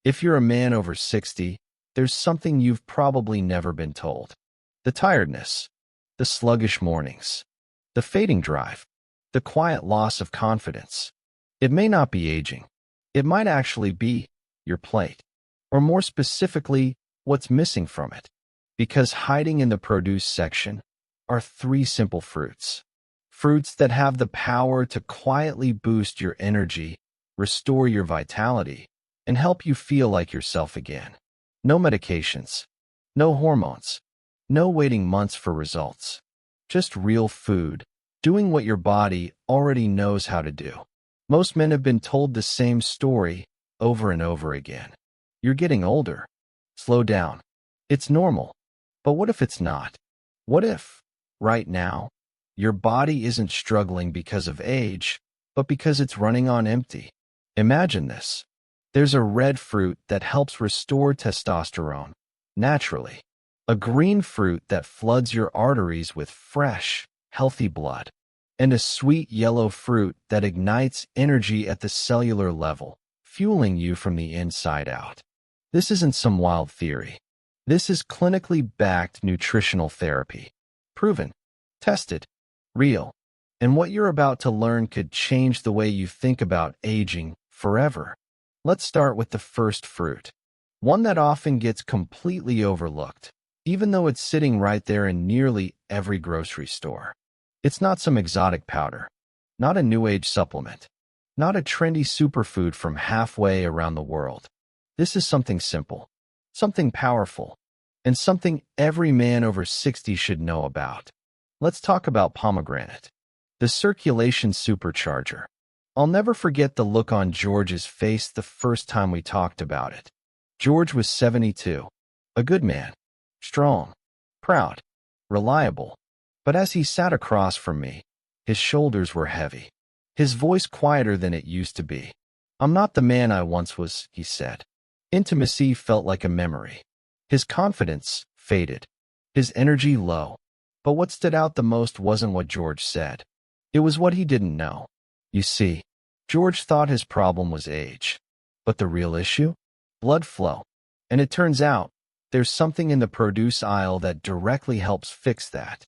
If you're a man over 60, there's something you've probably never been told. The tiredness, the sluggish mornings, the fading drive, the quiet loss of confidence. It may not be aging. It might actually be your plate, or more specifically, what's missing from it. Because hiding in the produce section are three simple fruits. Fruits that have the power to quietly boost your energy, restore your vitality, and help you feel like yourself again. No medications, no hormones, no waiting months for results. Just real food, doing what your body already knows how to do. Most men have been told the same story over and over again. You're getting older. Slow down. It's normal. But what if it's not? What if, right now, your body isn't struggling because of age, but because it's running on empty? Imagine this. There's a red fruit that helps restore testosterone naturally. A green fruit that floods your arteries with fresh, healthy blood. And a sweet yellow fruit that ignites energy at the cellular level, fueling you from the inside out. This isn't some wild theory. This is clinically backed nutritional therapy. Proven, tested, real. And what you're about to learn could change the way you think about aging forever. Let's start with the first fruit. One that often gets completely overlooked, even though it's sitting right there in nearly every grocery store. It's not some exotic powder, not a new age supplement, not a trendy superfood from halfway around the world. This is something simple, something powerful, and something every man over 60 should know about. Let's talk about pomegranate, the circulation supercharger. I'll never forget the look on George's face the first time we talked about it. George was 72, a good man, strong, proud, reliable. But as he sat across from me, his shoulders were heavy, his voice quieter than it used to be. "I'm not the man I once was," he said. Intimacy felt like a memory. His confidence faded, his energy low. But what stood out the most wasn't what George said. It was what he didn't know. You see, George thought his problem was age. But the real issue? Blood flow. And it turns out, there's something in the produce aisle that directly helps fix that.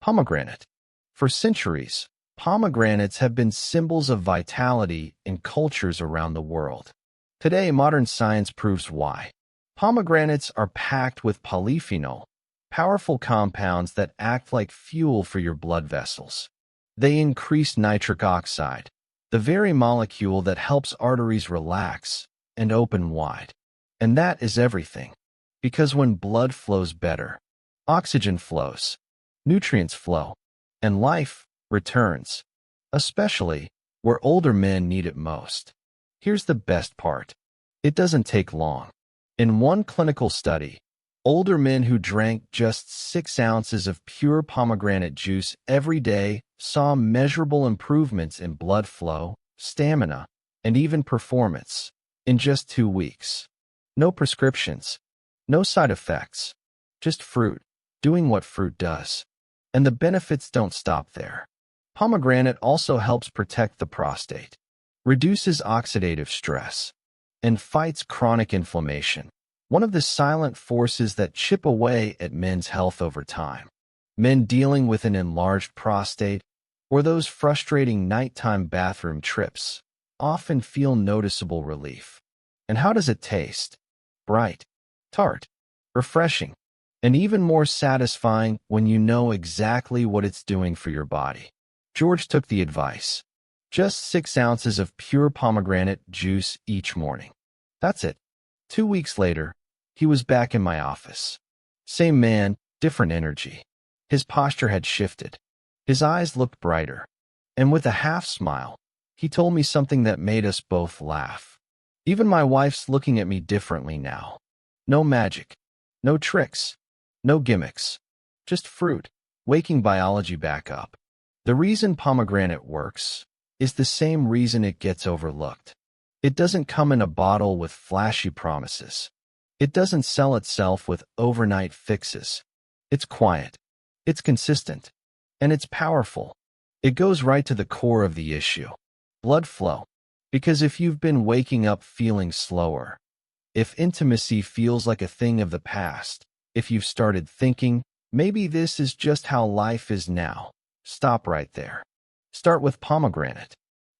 Pomegranate. For centuries, pomegranates have been symbols of vitality in cultures around the world. Today, modern science proves why. Pomegranates are packed with polyphenol, powerful compounds that act like fuel for your blood vessels. They increase nitric oxide, the very molecule that helps arteries relax and open wide. And that is everything. Because when blood flows better, oxygen flows, nutrients flow, and life returns, especially where older men need it most. Here's the best part. It doesn't take long. In one clinical study, older men who drank just 6 ounces of pure pomegranate juice every day saw measurable improvements in blood flow, stamina, and even performance in just 2 weeks. No prescriptions, no side effects, just fruit doing what fruit does. And the benefits don't stop there. Pomegranate also helps protect the prostate, reduces oxidative stress, and fights chronic inflammation, one of the silent forces that chip away at men's health over time. Men dealing with an enlarged prostate or those frustrating nighttime bathroom trips often feel noticeable relief. And how does it taste? Bright, tart, refreshing, and even more satisfying when you know exactly what it's doing for your body. George took the advice. Just 6 ounces of pure pomegranate juice each morning. That's it. 2 weeks later, he was back in my office. Same man, different energy. His posture had shifted. His eyes looked brighter. And with a half smile, he told me something that made us both laugh. Even my wife's looking at me differently now. No magic. No tricks. No gimmicks. Just fruit, waking biology back up. The reason pomegranate works is the same reason it gets overlooked. It doesn't come in a bottle with flashy promises. It doesn't sell itself with overnight fixes. It's quiet. It's consistent. And it's powerful. It goes right to the core of the issue. Blood flow. Because if you've been waking up feeling slower, If intimacy feels like a thing of the past, if you've started thinking, maybe this is just how life is now, stop right there. Start with pomegranate.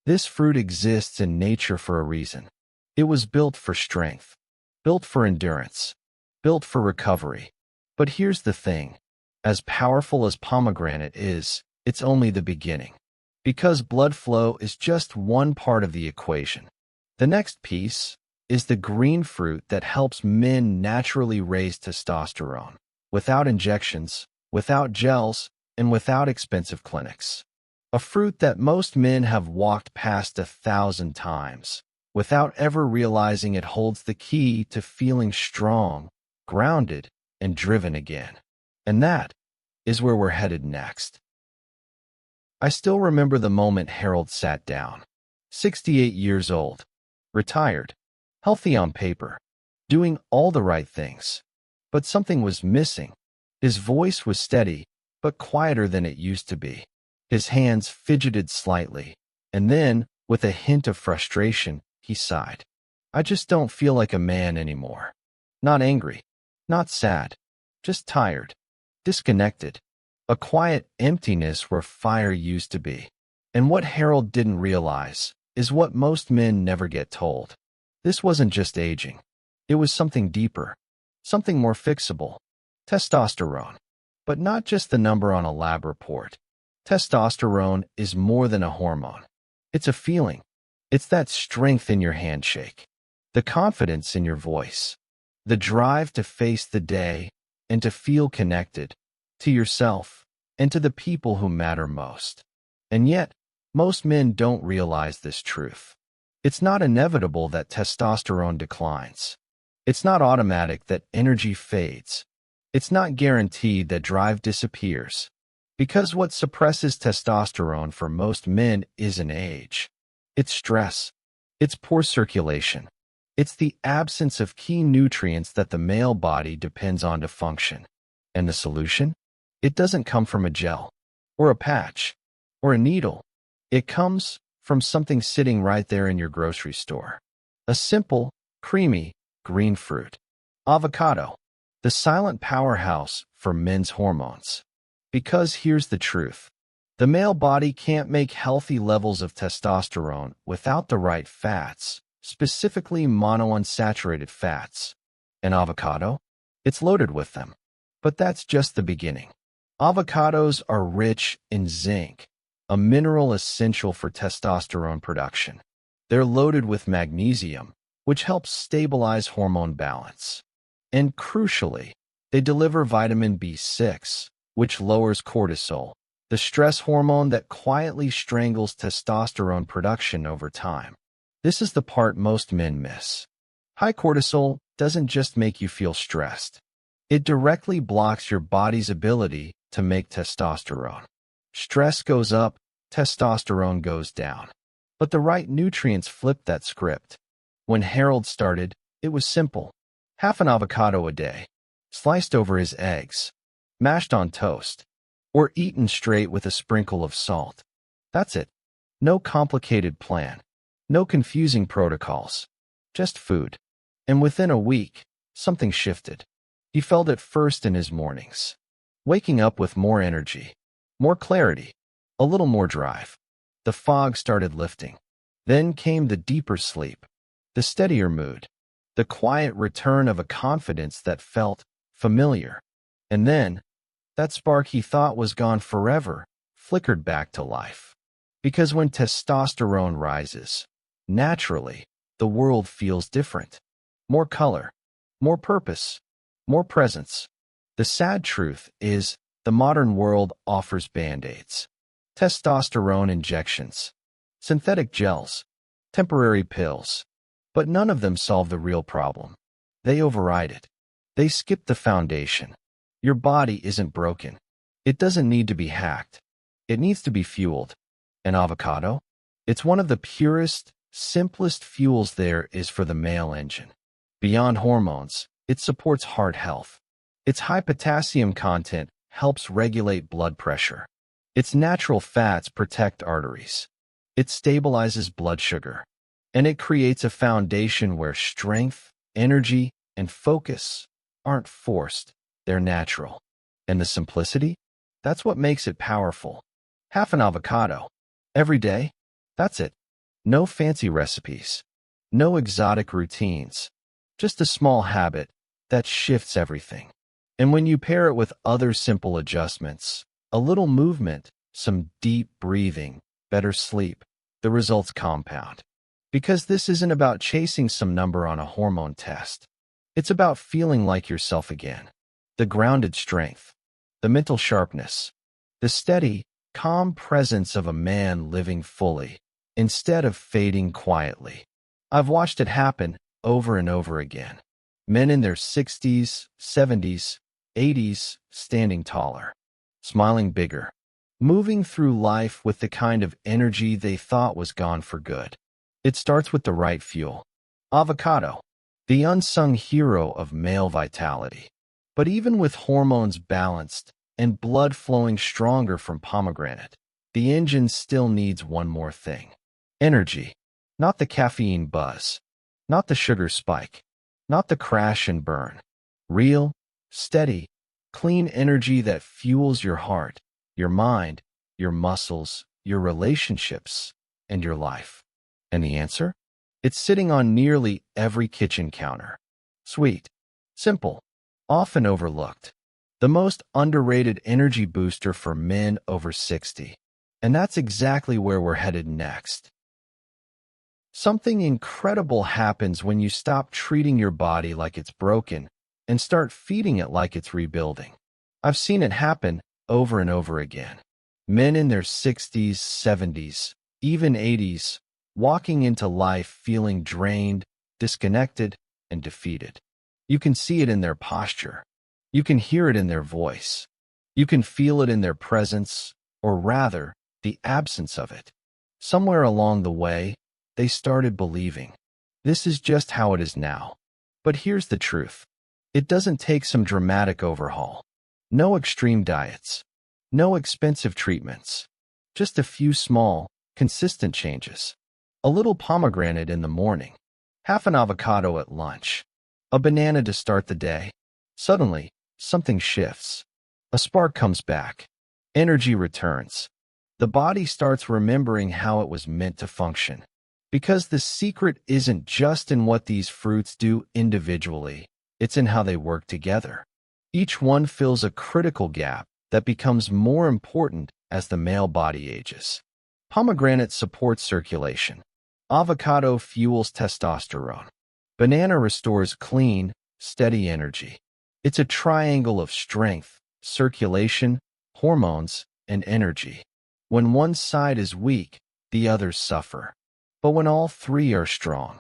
This fruit exists in nature for a reason. It was built for strength, built for endurance, built for recovery. But here's the thing. As powerful as pomegranate is, it's only the beginning. Because blood flow is just one part of the equation. The next piece is the green fruit that helps men naturally raise testosterone, without injections, without gels, and without expensive clinics. A fruit that most men have walked past 1,000 times, without ever realizing it holds the key to feeling strong, grounded, and driven again. And that is where we're headed next. I still remember the moment Harold sat down. 68 years old, retired, healthy on paper, doing all the right things. But something was missing. His voice was steady, but quieter than it used to be. His hands fidgeted slightly, and then, with a hint of frustration, he sighed. I just don't feel like a man anymore. Not angry, not sad, just tired, disconnected. A quiet emptiness where fire used to be. And what Harold didn't realize is what most men never get told. This wasn't just aging. It was something deeper, something more fixable. Testosterone. But not just the number on a lab report. Testosterone is more than a hormone. It's a feeling. It's that strength in your handshake, the confidence in your voice, the drive to face the day and to feel connected to yourself and to the people who matter most. And yet, most men don't realize this truth. It's not inevitable that testosterone declines. It's not automatic that energy fades. It's not guaranteed that drive disappears. Because what suppresses testosterone for most men isn't age. It's stress. It's poor circulation. It's the absence of key nutrients that the male body depends on to function. And the solution? It doesn't come from a gel, or a patch, or a needle. It comes from something sitting right there in your grocery store. A simple, creamy, green fruit. Avocado, the silent powerhouse for men's hormones. Because here's the truth. The male body can't make healthy levels of testosterone without the right fats, specifically monounsaturated fats. And avocado? It's loaded with them. But that's just the beginning. Avocados are rich in zinc, a mineral essential for testosterone production. They're loaded with magnesium, which helps stabilize hormone balance. And crucially, they deliver vitamin B6, which lowers cortisol, the stress hormone that quietly strangles testosterone production over time. This is the part most men miss. High cortisol doesn't just make you feel stressed. It directly blocks your body's ability to make testosterone. Stress goes up, testosterone goes down. But the right nutrients flip that script. When Harold started, it was simple. Half an avocado a day, sliced over his eggs, mashed on toast, or eaten straight with a sprinkle of salt. That's it. No complicated plan. No confusing protocols. Just food. And within a week, something shifted. He felt it first in his mornings. Waking up with more energy, more clarity, a little more drive. The fog started lifting. Then came the deeper sleep, the steadier mood, the quiet return of a confidence that felt familiar. And then, that spark he thought was gone forever flickered back to life. Because when testosterone rises, naturally, the world feels different. More color, more purpose, more presence. The sad truth is, the modern world offers band-aids, testosterone injections, synthetic gels, temporary pills, but none of them solve the real problem. They override it. They skip the foundation. Your body isn't broken. It doesn't need to be hacked. It needs to be fueled. An avocado? It's one of the purest, simplest fuels there is for the male engine. Beyond hormones, it supports heart health. Its high potassium content helps regulate blood pressure. Its natural fats protect arteries. It stabilizes blood sugar. And it creates a foundation where strength, energy, and focus aren't forced, they're natural. And the simplicity? That's what makes it powerful. Half an avocado. Every day? That's it. No fancy recipes. No exotic routines. Just a small habit that shifts everything. And when you pair it with other simple adjustments, a little movement, some deep breathing, better sleep, the results compound. Because this isn't about chasing some number on a hormone test. It's about feeling like yourself again. The grounded strength, the mental sharpness, the steady, calm presence of a man living fully, instead of fading quietly. I've watched it happen over and over again. Men in their 60s, 70s, 80s, standing taller, smiling bigger, moving through life with the kind of energy they thought was gone for good. It starts with the right fuel. Avocado, the unsung hero of male vitality. But even with hormones balanced and blood flowing stronger from pomegranate, the engine still needs one more thing. Energy. Not the caffeine buzz. Not the sugar spike. Not the crash and burn. Real, steady, clean energy that fuels your heart, your mind, your muscles, your relationships, and your life. And the answer? It's sitting on nearly every kitchen counter. Sweet, simple, often overlooked. The most underrated energy booster for men over 60. And that's exactly where we're headed next. Something incredible happens when you stop treating your body like it's broken and start feeding it like it's rebuilding. I've seen it happen over and over again. Men in their 60s, 70s, even 80s, walking into life feeling drained, disconnected, and defeated. You can see it in their posture. You can hear it in their voice. You can feel it in their presence, or rather, the absence of it. Somewhere along the way, they started believing, this is just how it is now. But here's the truth. It doesn't take some dramatic overhaul. No extreme diets. No expensive treatments. Just a few small, consistent changes. A little pomegranate in the morning. Half an avocado at lunch. A banana to start the day. Suddenly, something shifts. A spark comes back. Energy returns. The body starts remembering how it was meant to function. Because the secret isn't just in what these fruits do individually, it's in how they work together. Each one fills a critical gap that becomes more important as the male body ages. Pomegranate supports circulation. Avocado fuels testosterone. Banana restores clean, steady energy. It's a triangle of strength, circulation, hormones, and energy. When one side is weak, the others suffer. But when all three are strong,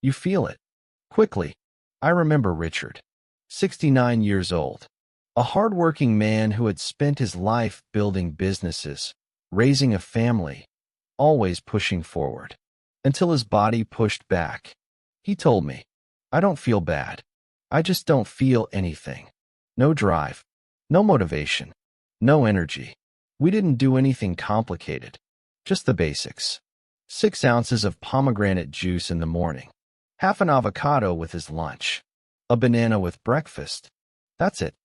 you feel it. Quickly, I remember Richard, 69 years old, a hardworking man who had spent his life building businesses, raising a family, always pushing forward, until his body pushed back. He told me, I don't feel bad. I just don't feel anything. No drive, no motivation, no energy. We didn't do anything complicated, just the basics. 6 ounces of pomegranate juice in the morning, half an avocado with his lunch, a banana with breakfast. That's it.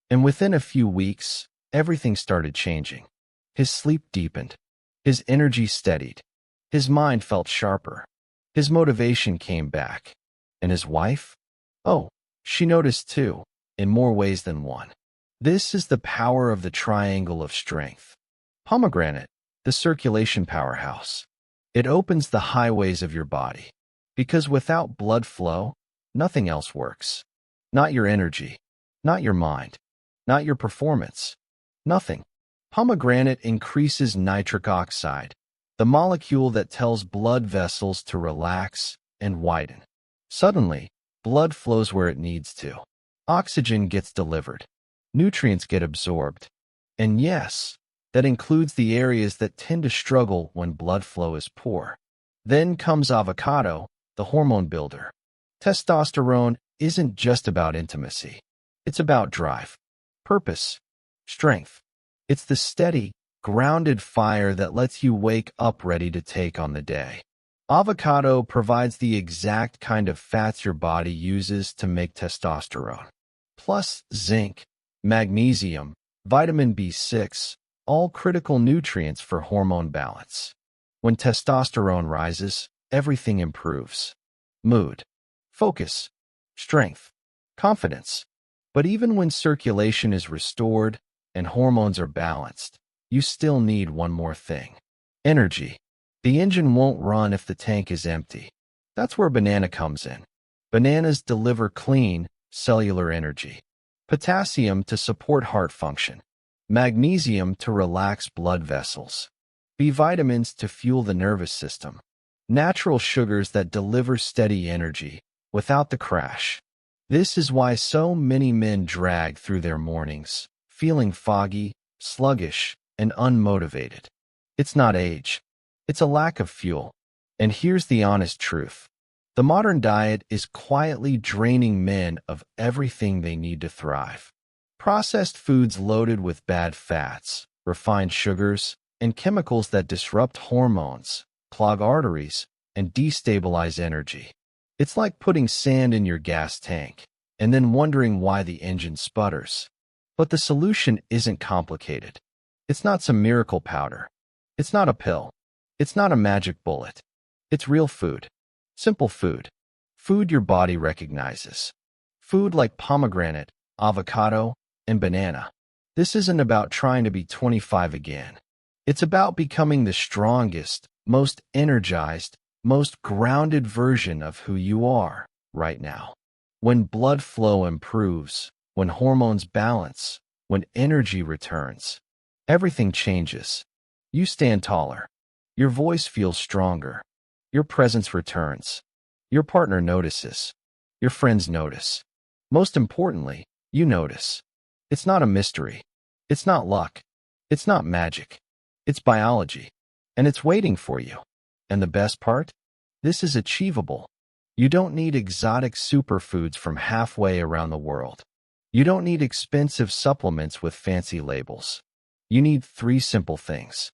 And within a few weeks, everything started changing. His sleep deepened. His energy steadied. His mind felt sharper. His motivation came back. And his wife? Oh, she noticed too, in more ways than one. This is the power of the triangle of strength. Pomegranate, the circulation powerhouse. It opens the highways of your body. Because without blood flow, nothing else works. Not your energy. Not your mind. Not your performance. Nothing. Pomegranate increases nitric oxide, the molecule that tells blood vessels to relax and widen. Suddenly, blood flows where it needs to. Oxygen gets delivered. Nutrients get absorbed. And yes, that includes the areas that tend to struggle when blood flow is poor. Then comes avocado, the hormone builder. Testosterone isn't just about intimacy. It's about drive, purpose, strength. It's the steady, grounded fire that lets you wake up ready to take on the day. Avocado provides the exact kind of fats your body uses to make testosterone. Plus zinc, magnesium, vitamin B6, all critical nutrients for hormone balance. When testosterone rises, everything improves. Mood, focus, strength, confidence. But even when circulation is restored and hormones are balanced, you still need one more thing: energy. The engine won't run if the tank is empty. That's where banana comes in. Bananas deliver clean, cellular energy. Potassium to support heart function. Magnesium to relax blood vessels. B vitamins to fuel the nervous system. Natural sugars that deliver steady energy without the crash. This is why so many men drag through their mornings, feeling foggy, sluggish, and unmotivated. It's not age. It's a lack of fuel. And here's the honest truth. The modern diet is quietly draining men of everything they need to thrive. Processed foods loaded with bad fats, refined sugars, and chemicals that disrupt hormones, clog arteries, and destabilize energy. It's like putting sand in your gas tank and then wondering why the engine sputters. But the solution isn't complicated. It's not some miracle powder. It's not a pill. It's not a magic bullet. It's real food. Simple food. Food your body recognizes. Food like pomegranate, avocado, and banana. This isn't about trying to be 25 again. It's about becoming the strongest, most energized, most grounded version of who you are right now. When blood flow improves, when hormones balance, when energy returns, everything changes. You stand taller. Your voice feels stronger. Your presence returns. Your partner notices. Your friends notice. Most importantly, you notice. It's not a mystery. It's not luck. It's not magic. It's biology. And it's waiting for you. And the best part? This is achievable. You don't need exotic superfoods from halfway around the world. You don't need expensive supplements with fancy labels. You need 3 simple things: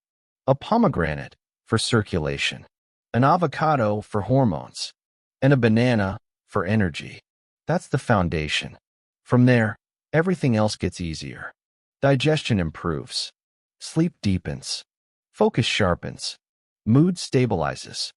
a pomegranate for circulation, an avocado for hormones, and a banana for energy. That's the foundation. From there, everything else gets easier. Digestion improves. Sleep deepens. Focus sharpens. Mood stabilizes.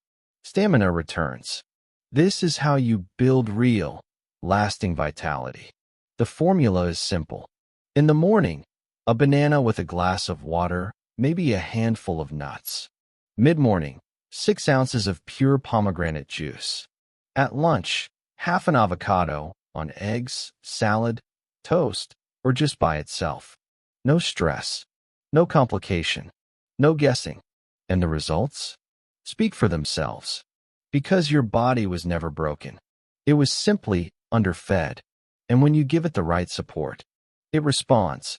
Stamina returns. This is how you build real, lasting vitality. The formula is simple. In the morning, a banana with a glass of water, maybe a handful of nuts. Mid-morning, 6 ounces of pure pomegranate juice. At lunch, half an avocado on eggs, salad, toast, or just by itself. No stress, no complication, no guessing. And the results speak for themselves. Because your body was never broken. It was simply underfed. And when you give it the right support, it responds.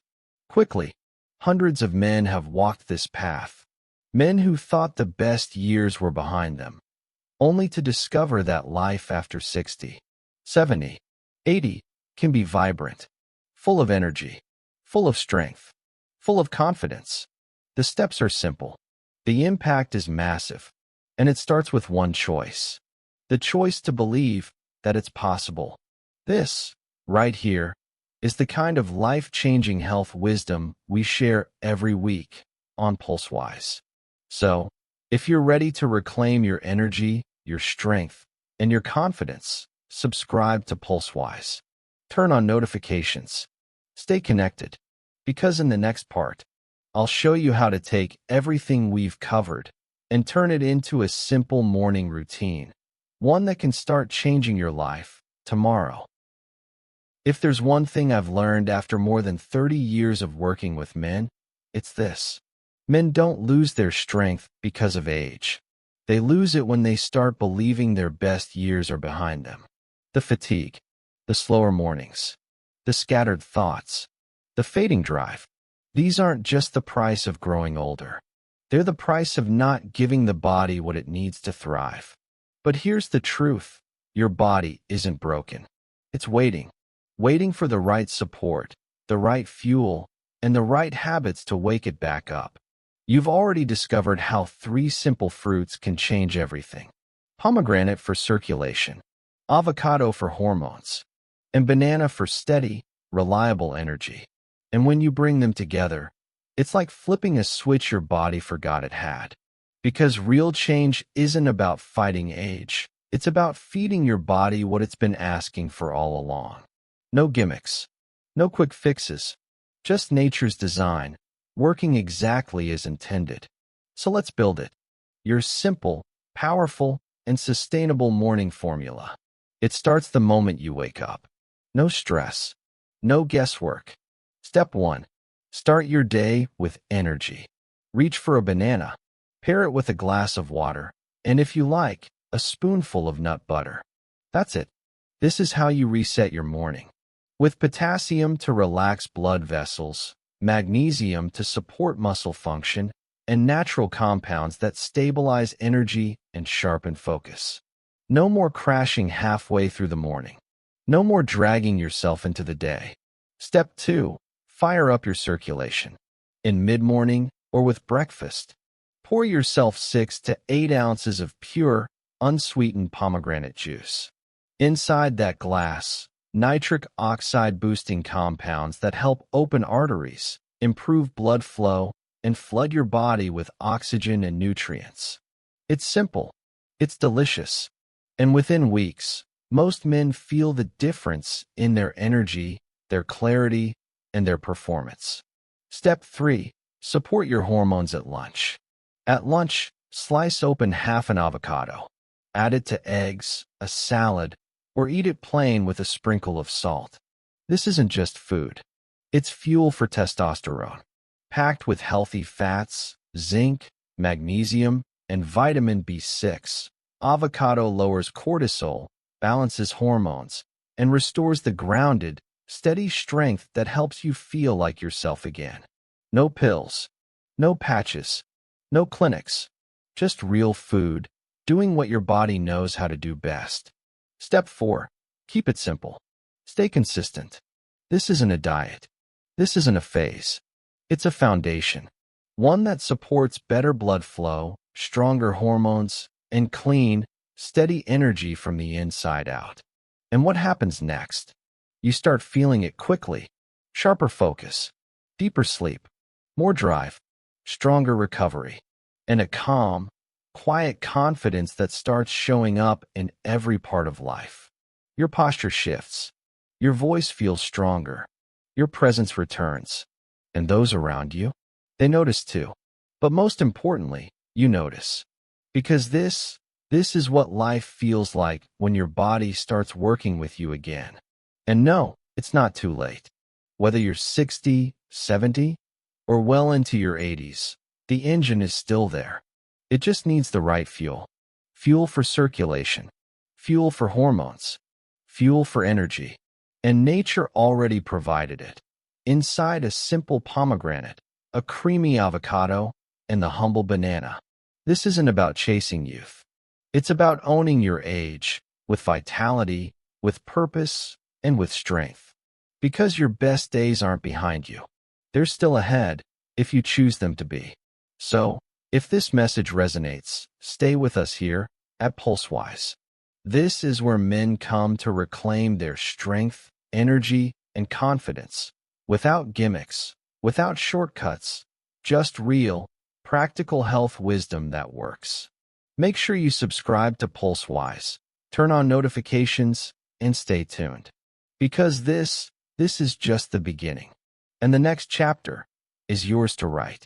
Quickly, hundreds of men have walked this path. Men who thought the best years were behind them, only to discover that life after 60, 70, 80 can be vibrant, full of energy, full of strength, full of confidence. The steps are simple. The impact is massive, and it starts with one choice. The choice to believe that it's possible. This, right here, is the kind of life-changing health wisdom we share every week on PulseWise. So, if you're ready to reclaim your energy, your strength, and your confidence, subscribe to PulseWise. Turn on notifications. Stay connected, because in the next part, I'll show you how to take everything we've covered and turn it into a simple morning routine, one that can start changing your life tomorrow. If there's one thing I've learned after more than 30 years of working with men, it's this. Men don't lose their strength because of age. They lose it when they start believing their best years are behind them. The fatigue, the slower mornings, the scattered thoughts, the fading drive. These aren't just the price of growing older. They're the price of not giving the body what it needs to thrive. But here's the truth. Your body isn't broken. It's waiting for the right support, the right fuel, and the right habits to wake it back up. You've already discovered how 3 simple fruits can change everything. pomegranate for circulation, avocado for hormones, and banana for steady, reliable energy. And when you bring them together, it's like flipping a switch your body forgot it had. Because real change isn't about fighting age. It's about feeding your body what it's been asking for all along. No gimmicks, no quick fixes, just nature's design, working exactly as intended. So let's build it. Your simple, powerful, and sustainable morning formula. It starts the moment you wake up. No stress, no guesswork. Step 1. Start your day with energy. Reach for a banana. Pair it with a glass of water, and if you like, a spoonful of nut butter. That's it. This is how you reset your morning. With potassium to relax blood vessels, magnesium to support muscle function, and natural compounds that stabilize energy and sharpen focus. No more crashing halfway through the morning. No more dragging yourself into the day. Step 2. Fire up your circulation. In mid-morning or with breakfast, pour yourself 6 to 8 ounces of pure, unsweetened pomegranate juice. Inside that glass, nitric oxide boosting compounds that help open arteries, improve blood flow, and flood your body with oxygen and nutrients. It's simple, it's delicious, and within weeks, most men feel the difference in their energy, their clarity, and their performance. Step 3. Support your hormones at lunch. At lunch, slice open half an avocado. Add it to eggs, a salad, or eat it plain with a sprinkle of salt. This isn't just food. It's fuel for testosterone, packed with healthy fats, zinc, magnesium, and vitamin B6. Avocado lowers cortisol, balances hormones, and restores the grounded, steady strength that helps you feel like yourself again. No pills, no patches, no clinics, just real food, doing what your body knows how to do best. Step 4. Keep it simple. Stay consistent. This isn't a diet. This isn't a phase. It's a foundation. One that supports better blood flow, stronger hormones, and clean, steady energy from the inside out. And what happens next? You start feeling it quickly. Sharper focus, deeper sleep, more drive, stronger recovery, and a calm, quiet confidence that starts showing up in every part of life. Your posture shifts. Your voice feels stronger. Your presence returns. And those around you, they notice too. But most importantly, you notice. Because this is what life feels like when your body starts working with you again. And no, it's not too late. Whether you're 60, 70, or well into your 80s, the engine is still there. It just needs the right fuel. Fuel for circulation, fuel for hormones, fuel for energy. And nature already provided it. Inside a simple pomegranate, a creamy avocado, and the humble banana. This isn't about chasing youth. It's about owning your age, with vitality, with purpose, and with strength. Because your best days aren't behind you. They're still ahead, if you choose them to be. So, if this message resonates, stay with us here at PulseWise. This is where men come to reclaim their strength, energy, and confidence. Without gimmicks, without shortcuts, just real, practical health wisdom that works. Make sure you subscribe to PulseWise, turn on notifications, and stay tuned. Because this is just the beginning. And the next chapter is yours to write.